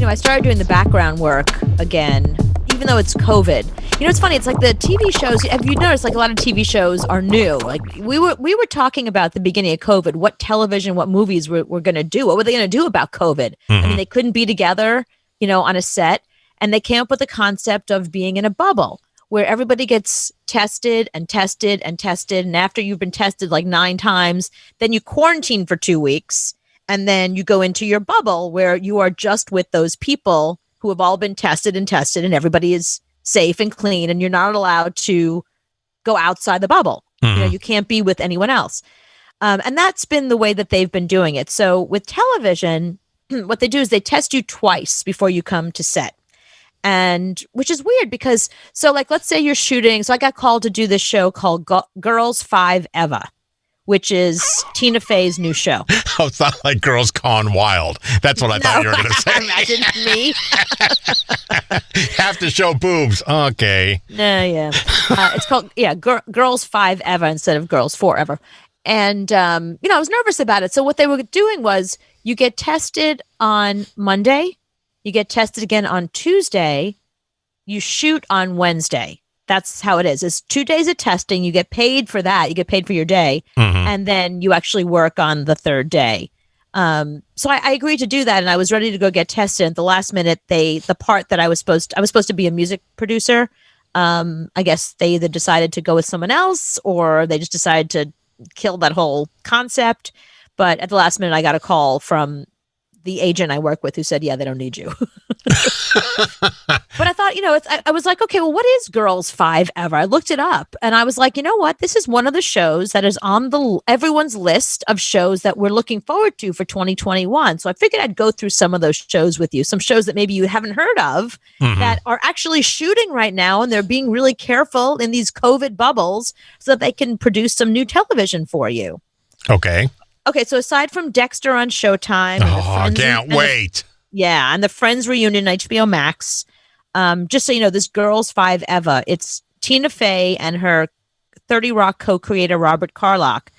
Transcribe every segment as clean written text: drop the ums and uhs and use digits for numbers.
I started doing the background work again, even though it's COVID. It's funny. It's like the TV shows. Have you noticed? Like a lot of TV shows are new. Like we were talking about at the beginning of COVID, what television, what movies were going to do. What were they going to do about COVID? I mean, they couldn't be together, on a set, and they came up with the concept of being in a bubble where everybody gets tested and tested and tested, and after you've been tested like 9 times, then you quarantine for 2 weeks, and then you go into your bubble where you are just with those people who have all been tested, and everybody is safe and clean, and you're not allowed to go outside the bubble. You can't be with anyone else. And that's been the way that they've been doing it. So with television, what they do is they test you twice before you come to set. And which is weird because, so like, let's say you're shooting. So I got called to do this show called Girls 5 Eva, which is Tina Fey's new show. Oh, it's not like Girls Gone Wild. That's what I thought you were going to say. Imagine me. Have to show boobs. Okay. No, yeah. It's called, Girls 5 Eva instead of Girls 4 Ever. And, I was nervous about it. So what they were doing was you get tested on Monday. You get tested again on Tuesday. You shoot on Wednesday. That's how it is. It's 2 days of testing. You get paid for that. You get paid for your day. And then you actually work on the third day. So I agreed to do that, and I was ready to go get tested. At the last minute, the part that I was supposed to be a music producer. I guess they either decided to go with someone else or they just decided to kill that whole concept. But at the last minute, I got a call from the agent I work with who said, yeah, they don't need you. But I thought, I was like, okay, well, what is Girls 5 Ever? I looked it up and I was like, you know what? This is one of the shows that is on everyone's list of shows that we're looking forward to for 2021. So I figured I'd go through some of those shows with you, some shows that maybe you haven't heard of that are actually shooting right now. And they're being really careful in these COVID bubbles so that they can produce some new television for you. Okay, so aside from Dexter on Showtime, I can't wait. And the Friends reunion on HBO Max. Just so you know, this Girls 5 Eva, it's Tina Fey and her 30 Rock co-creator Robert Carlock.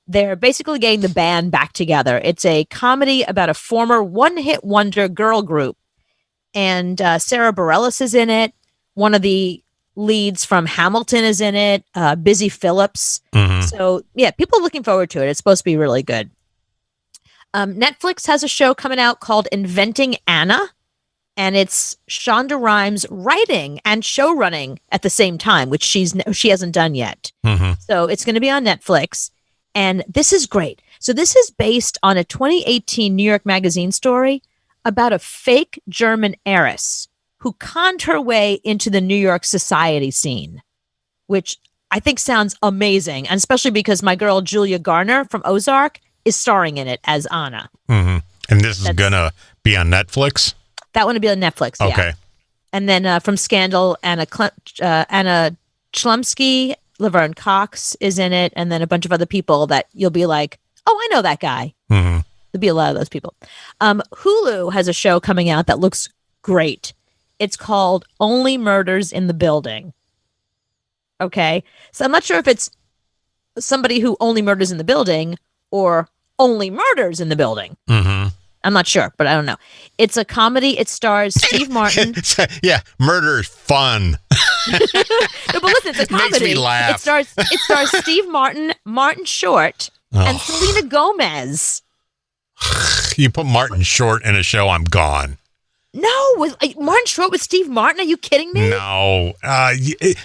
They're basically getting the band back together. It's a comedy about a former one-hit wonder girl group, and Sarah Bareilles is in it. One of the leads from Hamilton is in it. Busy Phillips. So yeah, people are looking forward to it. It's supposed to be really good. Netflix has a show coming out called Inventing Anna, and it's Shonda Rhimes writing and show running at the same time, which she hasn't done yet. So it's going to be on Netflix, and this is great. So this is based on a 2018 New York Magazine story about a fake German heiress who conned her way into the New York society scene, which I think sounds amazing. And especially because my girl, Julia Garner from Ozark, is starring in it as Anna. And this is going to be on Netflix? That one will be on Netflix, yeah. Okay. And then from Scandal, Anna Chlumsky, Laverne Cox is in it, and then a bunch of other people that you'll be like, oh, I know that guy. There'll be a lot of those people. Hulu has a show coming out that looks great. It's called Only Murders in the Building. Okay. So I'm not sure if it's somebody who only murders in the building or only murders in the building. I'm not sure, but I don't know. It's a comedy. It stars Steve Martin. Yeah, murder is fun. No, but listen, it's a comedy. Makes me laugh. It stars Steve Martin, Martin Short, and Selena Gomez. You put Martin Short in a show, I'm gone. No, with Martin Short with Steve Martin? Are you kidding me? No.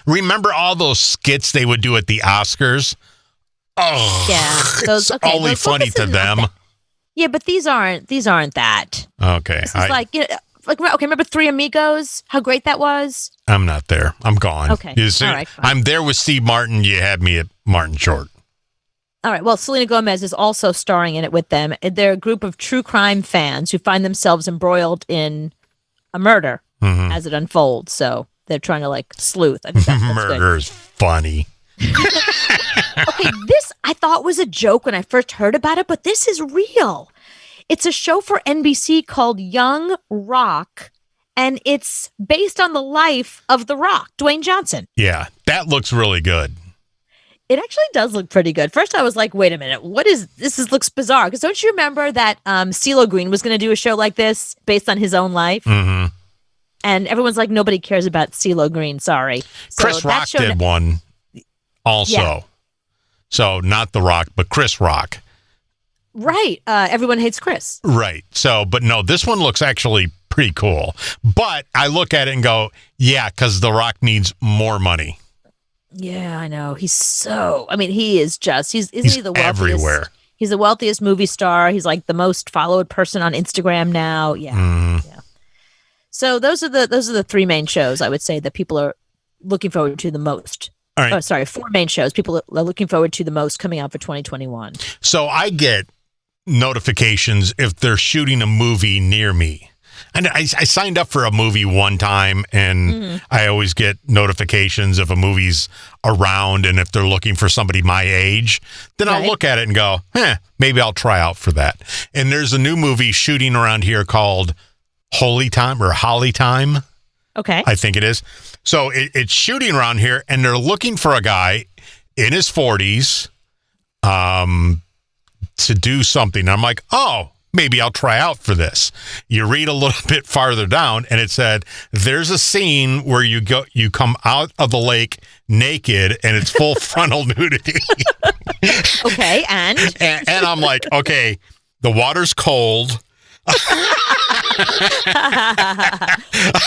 Remember all those skits they would do at the Oscars? Oh, yeah. It's only funny to them. Yeah, but these aren't that. Okay. This is remember Three Amigos? How great that was? I'm not there. I'm gone. Okay. All right, fine. I'm there with Steve Martin. You had me at Martin Short. All right. Well, Selena Gomez is also starring in it with them. They're a group of true crime fans who find themselves embroiled in a murder as it unfolds. So they're trying to sleuth. I think that's Murder's funny. Okay, this I thought was a joke when I first heard about it, but this is real. It's a show for NBC called Young Rock, and it's based on the life of The Rock, Dwayne Johnson. Yeah, that looks really good. It actually does look pretty good. First, I was like, "Wait a minute, what is this? Looks bizarre." Because don't you remember that CeeLo Green was going to do a show like this based on his own life? Mm-hmm. And everyone's like, "Nobody cares about CeeLo Green." Sorry, Chris Rock did one also. Yeah. So not The Rock, but Chris Rock. Right. Everyone hates Chris. Right. So, but no, this one looks actually pretty cool. But I look at it and go, yeah, because The Rock needs more money. Yeah, I know. He is just, isn't he the wealthiest? Everywhere. He's the wealthiest movie star. He's like the most followed person on Instagram now. Yeah. Yeah. So those are the three main shows I would say that people are looking forward to the most. All right. Oh, sorry, four main shows people are looking forward to the most coming out for 2021. So I get notifications if they're shooting a movie near me. And I signed up for a movie one time, and I always get notifications if a movie's around and if they're looking for somebody my age. Then I'll look at it and go, maybe I'll try out for that. And there's a new movie shooting around here called Holy Time or Holly Time. Okay. I think it is. So it's shooting around here, and they're looking for a guy in his 40s to do something. I'm like, oh, maybe I'll try out for this. You read a little bit farther down, and it said, there's a scene where you come out of the lake naked, and it's full frontal nudity. Okay, and I'm like, okay, the water's cold.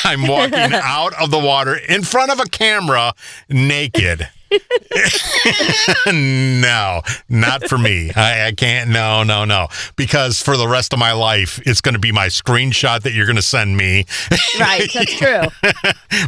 I'm walking out of the water in front of a camera naked. No, not for me. I can't. No. Because for the rest of my life, it's going to be my screenshot that you're going to send me. Right, that's true.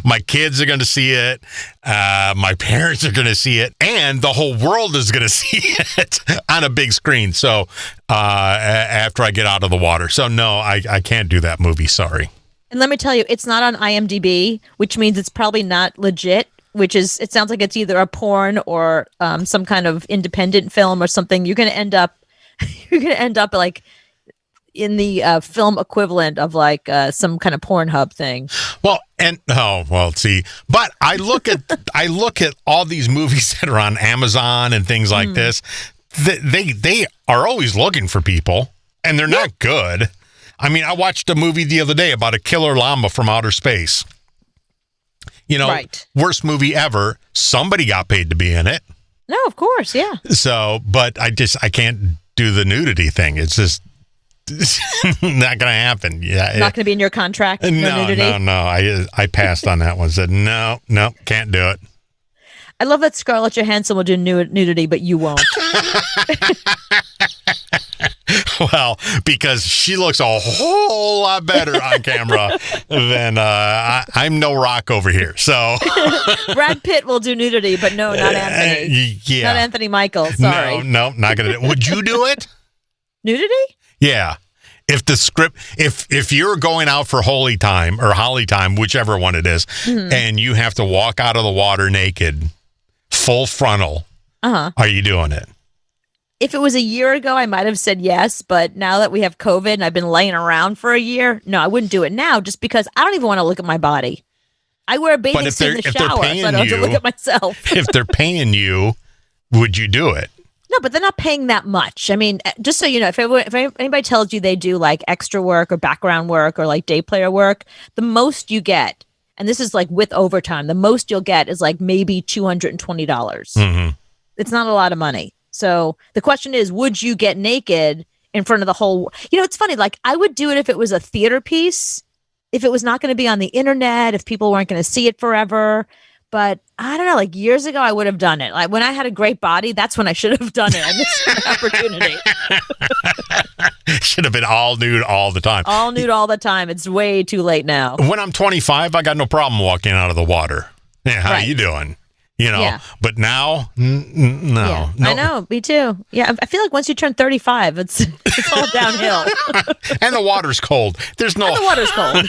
My kids are going to see it. My parents are going to see it. And the whole world is going to see it on a big screen. So after I get out of the water. So no, I can't do that movie. Sorry. And let me tell you, it's not on IMDb, which means it's probably not legit. It sounds like it's either a porn or some kind of independent film or something. You're going to end up like in the film equivalent of like some kind of Pornhub thing. Well, see, but I look at all these movies that are on Amazon and things like this. They are always looking for people, and they're not good. I mean, I watched a movie the other day about a killer llama from outer space. Worst movie ever. Somebody got paid to be in it. No, of course, yeah. So, but I can't do the nudity thing. It's just not going to happen. Yeah, not going to be in your contract. No, nudity? No. I passed on that one. Said no, can't do it. I love that Scarlett Johansson will do nudity, but you won't. Well, because she looks a whole lot better on camera than I'm no Rock over here. So Brad Pitt will do nudity, but no, not Anthony. Yeah, not Anthony Michael. Sorry. No, not gonna. Would you do it? Nudity? Yeah. If the script, if you're going out for Holy Time or Holly Time, whichever one it is, and you have to walk out of the water naked, full frontal, are you doing it? If it was a year ago, I might have said yes, but now that we have COVID and I've been laying around for a year, no, I wouldn't do it now just because I don't even want to look at my body. I wear a bathing suit in the shower, so I don't have to look at myself. If they're paying you, would you do it? No, but they're not paying that much. I mean, just so you know, if anybody tells you they do like extra work or background work or like day player work, the most you get, and this is like with overtime, the most you'll get is like maybe $220. It's not a lot of money. So the question is, would you get naked in front of the whole, it's funny, like I would do it if it was a theater piece, if it was not going to be on the internet, if people weren't going to see it forever. But I don't know, like years ago, I would have done it. Like when I had a great body, that's when I should have done it. I missed an opportunity. Should have been all nude all the time. All nude all the time. It's way too late now. When I'm 25, I got no problem walking out of the water. Yeah, how you doing? But now, no. Yeah, I know, me too. Yeah, I feel like once you turn 35, it's all downhill. And the water's cold. The water's cold.